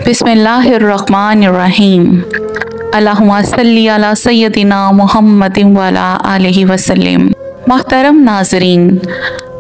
बिस्मिल्लाहिर्रहमानिर्रहीम। अल्लाहुम्मा सल्ली अला सय्यदिना मुहम्मदिन व अला आलिहि वसल्लम। मोहतरम नाज़रीन,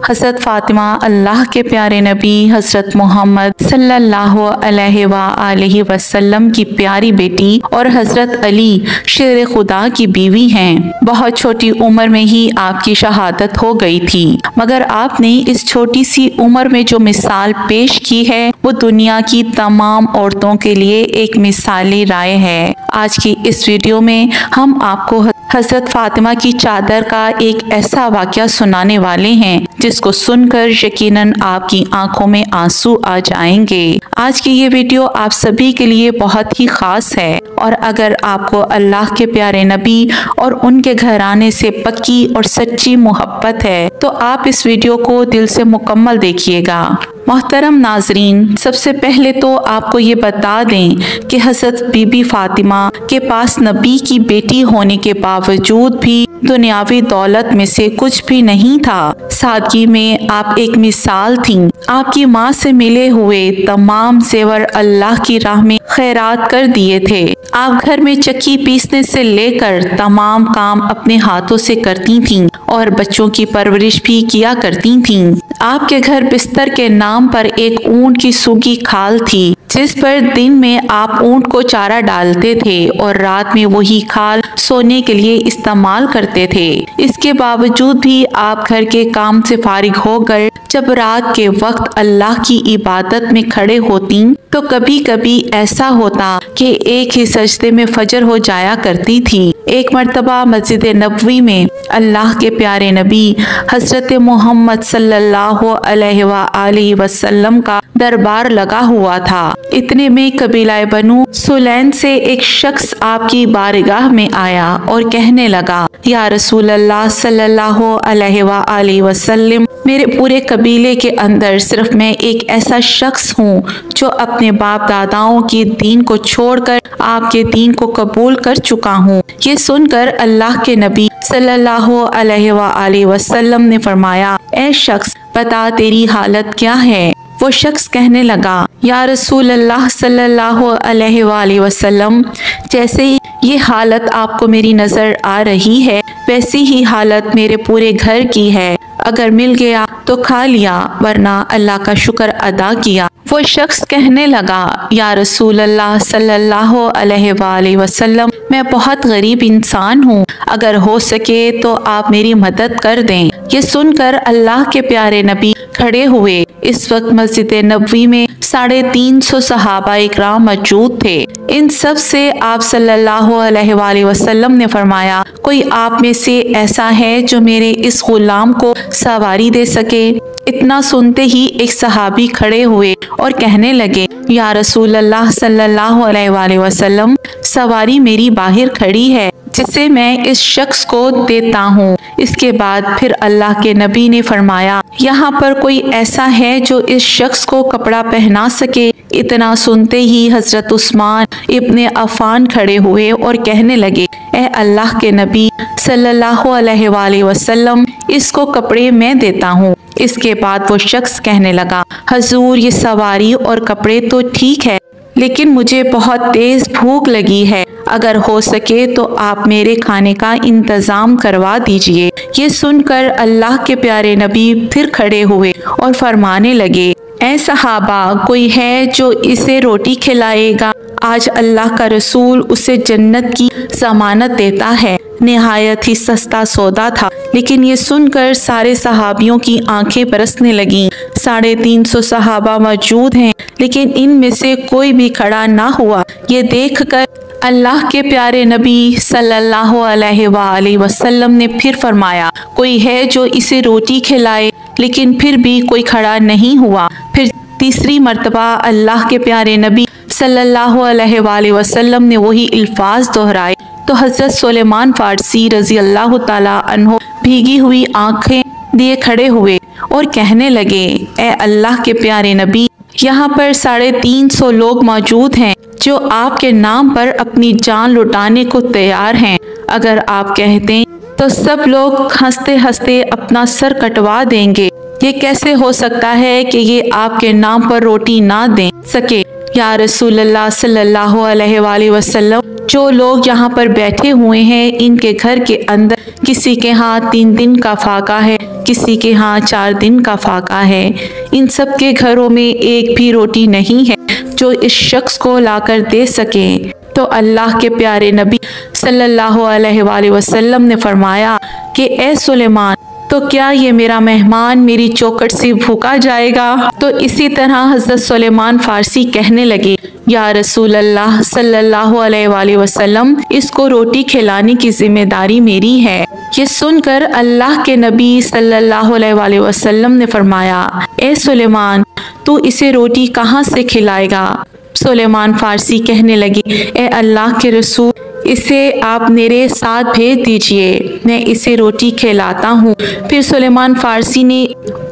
हज़रत फ़ातिमा अल्लाह के प्यारे नबी हज़रत मोहम्मद सल्लल्लाहु अलैहि वसल्लम की प्यारी बेटी और हज़रत अली शेर खुदा की बीवी हैं। बहुत छोटी उम्र में ही आपकी शहादत हो गई थी, मगर आपने इस छोटी सी उम्र में जो मिसाल पेश की है वो दुनिया की तमाम औरतों के लिए एक मिसाली राय है। आज की इस वीडियो में हम आपको हज़रत फ़ातिमा की चादर का एक ऐसा वाक़या सुनाने वाले हैं जिसको सुनकर यकीनन आपकी आंखों में आंसू आ जाएंगे। आज की ये वीडियो आप सभी के लिए बहुत ही ख़ास है और अगर आपको अल्लाह के प्यारे नबी और उनके घराने से पक्की और सच्ची मोहब्बत है तो आप इस वीडियो को दिल से मुकम्मल देखिएगा। मोहतरम नाजरीन, सबसे पहले तो आपको ये बता दें कि हज़रत बीबी फ़ातिमा के पास नबी की बेटी होने के बावजूद भी दुनियावी दौलत में से कुछ भी नहीं था। सादगी में आप एक मिसाल थीं। आपकी माँ से मिले हुए तमाम जेवर अल्लाह की राह में खैरात कर दिए थे। आप घर में चक्की पीसने से लेकर तमाम काम अपने हाथों से करती थीं और बच्चों की परवरिश भी किया करती थीं। आपके घर बिस्तर के नाम पर एक ऊंट की सूखी खाल थी जिस पर दिन में आप ऊंट को चारा डालते थे और रात में वही खाल सोने के लिए इस्तेमाल करते थे। इसके बावजूद भी आप घर के काम से फारिग होकर जब रात के वक्त अल्लाह की इबादत में खड़े होती तो कभी कभी ऐसा होता कि एक ही सजदे में फजर हो जाया करती थी। एक मर्तबा मस्जिद नबवी में अल्लाह के प्यारे नबी हज़रत मोहम्मद सल्लल्लाहु अलैहि वसल्लम का दरबार लगा हुआ था। इतने में कबीला बनु सुलैम से एक शख्स आपकी बारगाह में आया और कहने लगा, या रसूल अल्लाह सल्लल्लाहु अलैहि वसल्लम, मेरे पूरे कबीले के अंदर सिर्फ मैं एक ऐसा शख्स हूँ जो अपने बाप दादाओं के दीन को छोड़कर आपके दीन को कबूल कर चुका हूँ। ये सुनकर अल्लाह के नबी सल्लल्लाहु अलैहि वसल्लम ने फरमाया, ऐ शख्स, बता तेरी हालत क्या है। वो शख्स कहने लगा, या रसूल अल्लाह सल्लल्लाहु अलैहि वसल्लम, जैसे ये हालत आपको मेरी नज़र आ रही है वैसी ही हालत मेरे पूरे घर की है। अगर मिल गया तो खा लिया, वरना अल्लाह का शुक्र अदा किया। वो शख्स कहने लगा, या रसूल अल्लाह सल्लल्लाहु अलैहि वसल्लम, मैं बहुत गरीब इंसान हूँ, अगर हो सके तो आप मेरी मदद कर दें। ये सुनकर अल्लाह के प्यारे नबी खड़े हुए। इस वक्त मस्जिद नबवी में 350 सहाबा इकराम मौजूद थे। इन सब से आप सल्लल्लाहु अलैहि वसल्लम ने फरमाया, कोई आप में से ऐसा है जो मेरे इस गुलाम को सवारी दे सके। इतना सुनते ही एक सहाबी खड़े हुए और कहने लगे, या रसूल अल्लाह सल्लल्लाहु अलैहि वसल्लम, सवारी मेरी बाहर खड़ी है जिसे मैं इस शख्स को देता हूँ। इसके बाद फिर अल्लाह के नबी ने फरमाया, यहाँ पर कोई ऐसा है जो इस शख्स को कपड़ा पहना सके। इतना सुनते ही हजरत उस्मान इब्ने अफ़ान खड़े हुए और कहने लगे, ए अल्लाह के नबी सल्लल्लाहु अलैहि वसल्लम, इसको कपड़े मैं देता हूँ। इसके बाद वो शख्स कहने लगा, हजूर, ये सवारी और कपड़े तो ठीक है, लेकिन मुझे बहुत तेज भूख लगी है, अगर हो सके तो आप मेरे खाने का इंतज़ाम करवा दीजिए। ये सुनकर अल्लाह के प्यारे नबी फिर खड़े हुए और फरमाने लगे, ऐ सहाबा, कोई है जो इसे रोटी खिलाएगा? आज अल्लाह का रसूल उसे जन्नत की ज़मानत देता है। निहायत ही सस्ता सौदा था। लेकिन ये सुनकर सारे सहाबियों की आंखें बरसने लगीं। 350 सहाबा मौजूद हैं, लेकिन इनमें से कोई भी खड़ा ना हुआ। ये देखकर अल्लाह के प्यारे नबी सल्लल्लाहु अलैहि वसल्लम ने फिर फरमाया, कोई है जो इसे रोटी खिलाए? लेकिन फिर भी कोई खड़ा नहीं हुआ। फिर तीसरी मर्तबा अल्लाह के प्यारे नबी सल्लल्लाहु अलैहि वसल्लम ने वही अल्फाज दोहराए तो हज़रत सुलेमान फ़ारसी रज़ी अल्लाह ताला अन्हो भीगी हुई आंखें लिए खड़े हुए और कहने लगे, ए अल्लाह के प्यारे नबी, यहाँ पर 350 लोग मौजूद हैं जो आपके नाम पर अपनी जान लुटाने को तैयार हैं। अगर आप कहते तो सब लोग हंसते हंसते अपना सर कटवा देंगे। ये कैसे हो सकता है कि ये आपके नाम पर रोटी ना दे सके? या रसूलल्लाह सल्लल्लाहु अलैहि वसल्लम, जो लोग यहाँ पर बैठे हुए हैं इनके घर के अंदर किसी के यहाँ 3 दिन का फाका है, किसी के यहाँ 4 दिन का फाका है। इन सब के घरों में एक भी रोटी नहीं है जो इस शख्स को लाकर दे सके। तो अल्लाह के प्यारे नबी सल्लल्लाहु अलैहि वसल्लम ने फरमाया कि ए सुलेमान, तो क्या ये मेरा मेहमान मेरी चौखट से भूखा जाएगा? तो इसी तरह हज़रत सुलेमान फ़ारसी कहने लगे, या रसूल अल्लाह सल्लल्लाहु अलैहि वसल्लम, इसको रोटी खिलाने की जिम्मेदारी मेरी है। ये सुनकर अल्लाह के नबी सल्लल्लाहु अलैहि वसल्लम ने फरमाया, ए सुलेमान, तू इसे रोटी कहाँ से खिलाएगा? सुलेमान फ़ारसी कहने लगे, ए अल्लाह के रसूल, इसे आप मेरे साथ भेज दीजिए, मैं इसे रोटी खिलाता हूँ। फिर सुलेमान फ़ारसी ने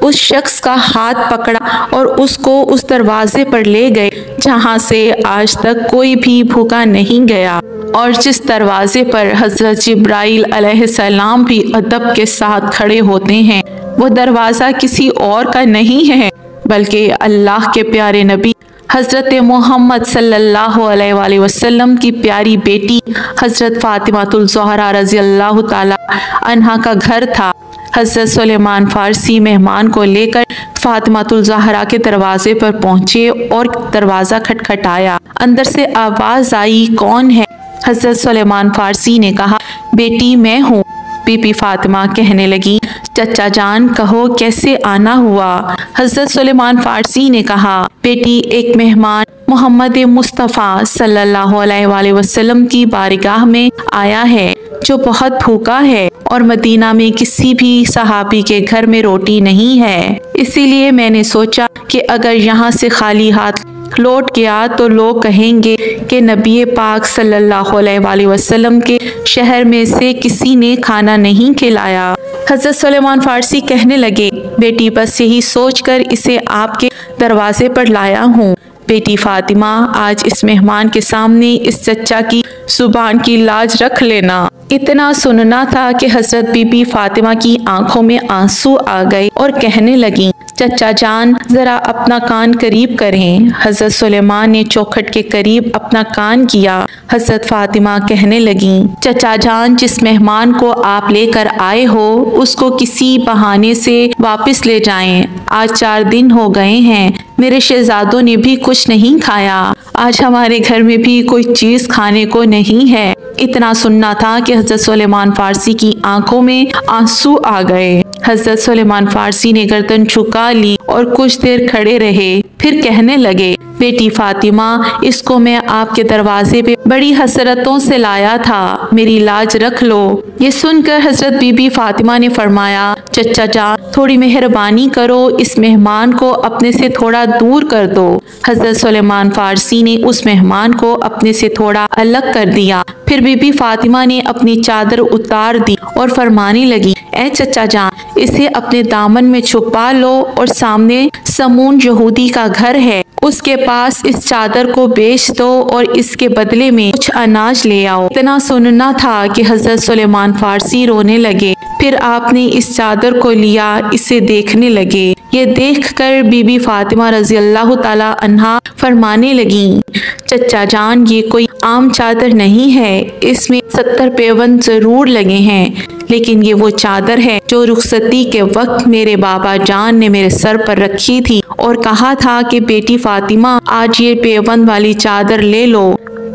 उस शख्स का हाथ पकड़ा और उसको उस दरवाजे पर ले गए जहाँ से आज तक कोई भी भूखा नहीं गया, और जिस दरवाजे पर हज़रत जिब्राइल अलैहिस्सलाम भी अदब के साथ खड़े होते हैं, वो दरवाज़ा किसी और का नहीं है बल्कि अल्लाह के प्यारे नबी हज़रत मोहम्मद सल्लल्लाहु अलैहि वसल्लम की प्यारी बेटी हज़रत फ़ातिमातुल ज़हरा रज़ियल्लाहु ताला अन्हा का घर था। हज़रत सुलेमान फ़ारसी मेहमान को लेकर फ़ातिमातुल ज़हरा के दरवाजे पर पहुँचे और दरवाज़ा खटखटाया। अंदर से आवाज़ आई, कौन है? हज़रत सुलेमान फ़ारसी ने कहा, बेटी मैं हूँ। बीबी फ़ातिमा कहने लगी, चचा जान कहो कैसे आना हुआ? हज़रत सुलेमान फ़ारसी ने कहा, बेटी एक मेहमान मोहम्मद मुस्तफ़ा सल्लल्लाहु अलैहि वसल्लम की बारगाह में आया है जो बहुत भूखा है और मदीना में किसी भी सहाबी के घर में रोटी नहीं है। इसीलिए मैंने सोचा कि अगर यहाँ से खाली हाथ लौट गया तो लोग कहेंगे कि नबी पाक सल्लल्लाहु अलैहि वसल्लम के शहर में से किसी ने खाना नहीं खिलाया। हज़रत सुलेमान फ़ारसी कहने लगे, बेटी बस यही सोचकर इसे आपके दरवाजे पर लाया हूँ। बेटी फ़ातिमा, आज इस मेहमान के सामने इस चच्चा की जुबान की लाज रख लेना। इतना सुनना था कि हज़रत बीबी फ़ातिमा की आंखों में आंसू आ गए और कहने लगी, चचा जान ज़रा अपना कान करीब करें। हज़रत सुलेमान ने चौखट के करीब अपना कान किया। हज़रत फ़ातिमा कहने लगी, चचा जान जिस मेहमान को आप लेकर आए हो उसको किसी बहाने से वापस ले जाएं। आज 4 दिन हो गए हैं, मेरे शहजादों ने भी कुछ नहीं खाया। आज हमारे घर में भी कोई चीज़ खाने को नहीं है। इतना सुनना था कि हज़रत सुलेमान फ़ारसी की आंखों में आंसू आ गए। हज़रत सुलेमान फ़ारसी ने गर्दन झुका ली और कुछ देर खड़े रहे, फिर कहने लगे, बेटी फ़ातिमा, इसको मैं आपके दरवाजे पे बड़ी हसरतों से लाया था, मेरी लाज रख लो। ये सुनकर हज़रत बीबी फ़ातिमा ने फरमाया, चचा जान थोड़ी मेहरबानी करो, इस मेहमान को अपने से थोड़ा दूर कर दो। हज़रत सुलेमान फ़ारसी ने उस मेहमान को अपने से थोड़ा अलग कर दिया। फिर बीबी फ़ातिमा ने अपनी चादर उतार दी और फरमाने लगी, ए चचा जान, इसे अपने दामन में छुपा लो और सामने समून यहूदी का घर है, उसके पास इस चादर को बेच दो और इसके बदले में कुछ अनाज ले आओ। इतना सुनना था कि हज़रत सुलेमान फ़ारसी रोने लगे। फिर आपने इस चादर को लिया, इसे देखने लगे। ये देखकर बीबी फ़ातिमा रज़ियल्लाहु ताला अन्हा फरमाने लगी, चचा जान ये कोई आम चादर नहीं है, इसमें 70 पैबंद ज़रूर लगे हैं, लेकिन ये वो चादर है जो रुखसती के वक्त मेरे बाबा जान ने मेरे सर पर रखी थी और कहा था कि बेटी फ़ातिमा आज ये पैबंद वाली चादर ले लो,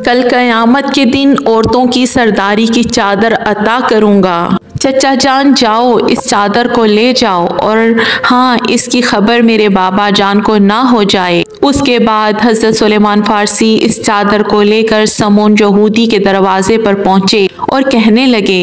कल क़यामत के दिन औरतों की सरदारी की चादर अता करूँगा। चचा जान जाओ इस चादर को ले जाओ और हाँ, इसकी खबर मेरे बाबा जान को ना हो जाए। उसके बाद हज़रत सुलेमान फ़ारसी इस चादर को लेकर समून यहूदी के दरवाजे पर पहुँचे और कहने लगे,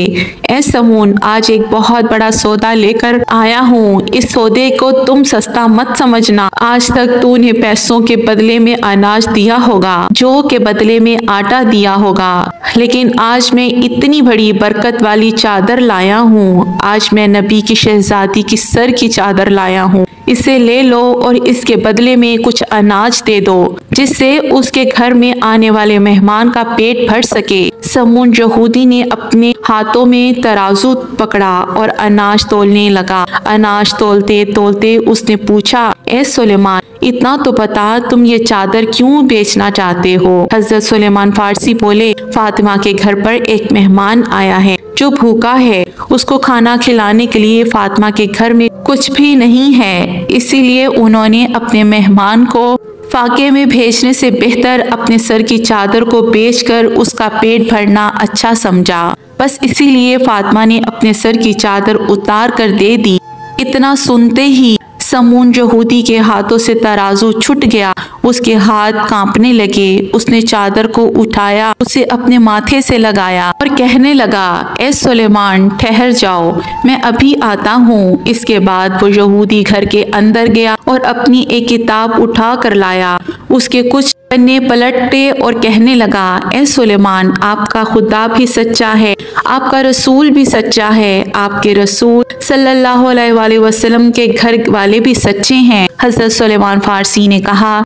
ए समून, आज एक बहुत बड़ा सौदा लेकर आया हूँ, इस सौदे को तुम सस्ता मत समझना। आज तक तूने पैसों के बदले में अनाज दिया होगा, जौ के बदले में आटा दिया होगा, लेकिन आज मैं इतनी बड़ी बरकत वाली चादर लाया हूँ। आज मैं नबी की शहजादी की सर की चादर लाया हूँ, इसे ले लो और इसके बदले में कुछ अनाज दे दो, जिससे उसके घर में आने वाले मेहमान का पेट भर सके। समून यहूदी ने अपने हाथों में तराजू पकड़ा और अनाज तोलने लगा। अनाज तोलते तोलते उसने पूछा, ए सुलेमान, इतना तो बता, तुम ये चादर क्यों बेचना चाहते हो? हजरत सुलेमान फारसी बोले, फातिमा के घर पर एक मेहमान आया है जो भूखा है। उसको खाना खिलाने के लिए फातिमा के घर में कुछ भी नहीं है, इसीलिए उन्होंने अपने मेहमान को फाके में भेजने से बेहतर अपने सर की चादर को बेचकर उसका पेट भरना अच्छा समझा। बस इसीलिए फातिमा ने अपने सर की चादर उतार कर दे दी। इतना सुनते ही समून यहूदी के हाथों से तराजू छूट गया, उसके हाथ कांपने लगे। उसने चादर को उठाया, उसे अपने माथे से लगाया और कहने लगा, ए सुलेमान ठहर जाओ, मैं अभी आता हूँ। इसके बाद वो यहूदी घर के अंदर गया और अपनी एक किताब उठा कर लाया, उसके कुछ पन्ने पलटे और कहने लगा, ए सुलेमान आपका खुदा भी सच्चा है, आपका रसूल भी सच्चा है, आपके रसूल सल्लल्लाहु अलैहि वसल्लम के घर वाले भी सच्चे हैं। हजरत सुलेमान फारसी ने कहा,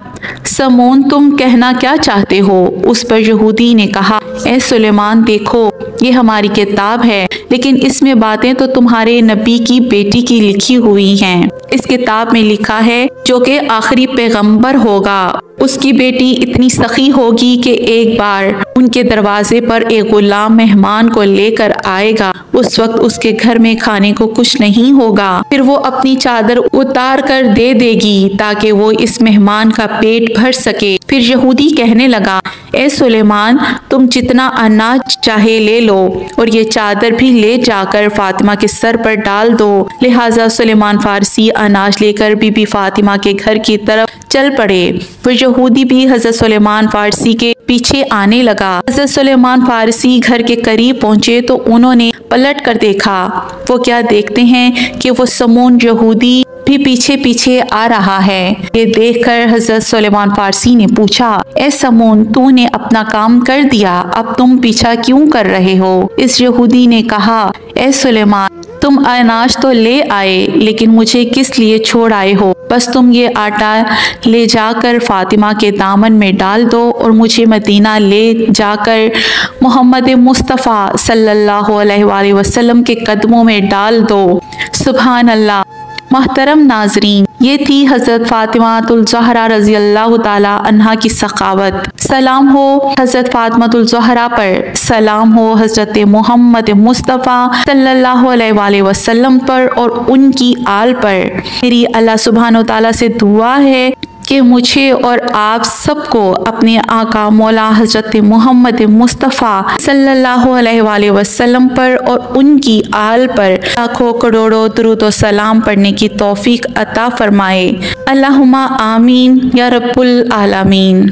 समून तुम कहना क्या चाहते हो? उस पर यहूदी ने कहा, ए सुलेमान देखो, ये हमारी किताब है, लेकिन इसमें बातें तो तुम्हारे नबी की बेटी की लिखी हुई हैं। इस किताब में लिखा है जो कि आखिरी पैगंबर होगा, उसकी बेटी इतनी सखी होगी कि एक बार उनके दरवाजे पर एक गुलाम मेहमान को लेकर आएगा। उस वक्त उसके घर में खाने को कुछ नहीं होगा, फिर वो अपनी चादर उतार कर दे देगी ताकि वो इस मेहमान का पेट भर सके। फिर यहूदी कहने लगा, ए सुलेमान तुम जितना अनाज चाहे ले लो और ये चादर भी ले जाकर फातिमा के सर पर डाल दो। लिहाजा सुलेमान फारसी अनाज लेकर बीबी फातिमा के घर की तरफ चल पड़े। फिर यहूदी भी हजरत सुलेमान फारसी के पीछे आने लगा। हजरत सुलेमान फारसी घर के करीब पहुंचे तो उन्होंने पलट कर देखा। वो क्या देखते हैं कि वो समून यहूदी भी पीछे पीछे आ रहा है। ये देखकर हजरत सुलेमान फारसी ने पूछा, ए समून तूने अपना काम कर दिया, अब तुम पीछा क्यों कर रहे हो? इस यहूदी ने कहा, ए सुलेमान तुम अनाज तो ले आए, लेकिन मुझे किस लिए छोड़ आए हो? बस तुम ये आटा ले जाकर फातिमा के दामन में डाल दो और मुझे मदीना ले जाकर मोहम्मद मुस्तफ़ा सल्लल्लाहु अलैहि वसल्लम के कदमों में डाल दो। सुभान अल्लाह। मोहतरम नाजरीन, ये थी हज़रत फ़ातिमातुल ज़हरा रज़ी अल्लाह ताला अन्हा की सखावत। सलाम हो हज़रत फ़ातिमातुल ज़हरा पर, सलाम हो हज़रत मोहम्मद मुस्तफ़ा सल्लल्लाहु अलैहि वसल्लम पर और उनकी आल पर। मेरी अल्लाह सुब्हानो ताला से दुआ है कि मुझे और आप सबको अपने आका मौला हज़रत मोहम्मद मुस्तफ़ा सल्लल्लाहु अलैहि वसल्लम पर और उनकी आल पर लाखों करोड़ों दुरूद और सलाम पढ़ने की तौफीक अता फरमाए। अल्लाहुम्मा आमीन या रब्बुल आलमीन।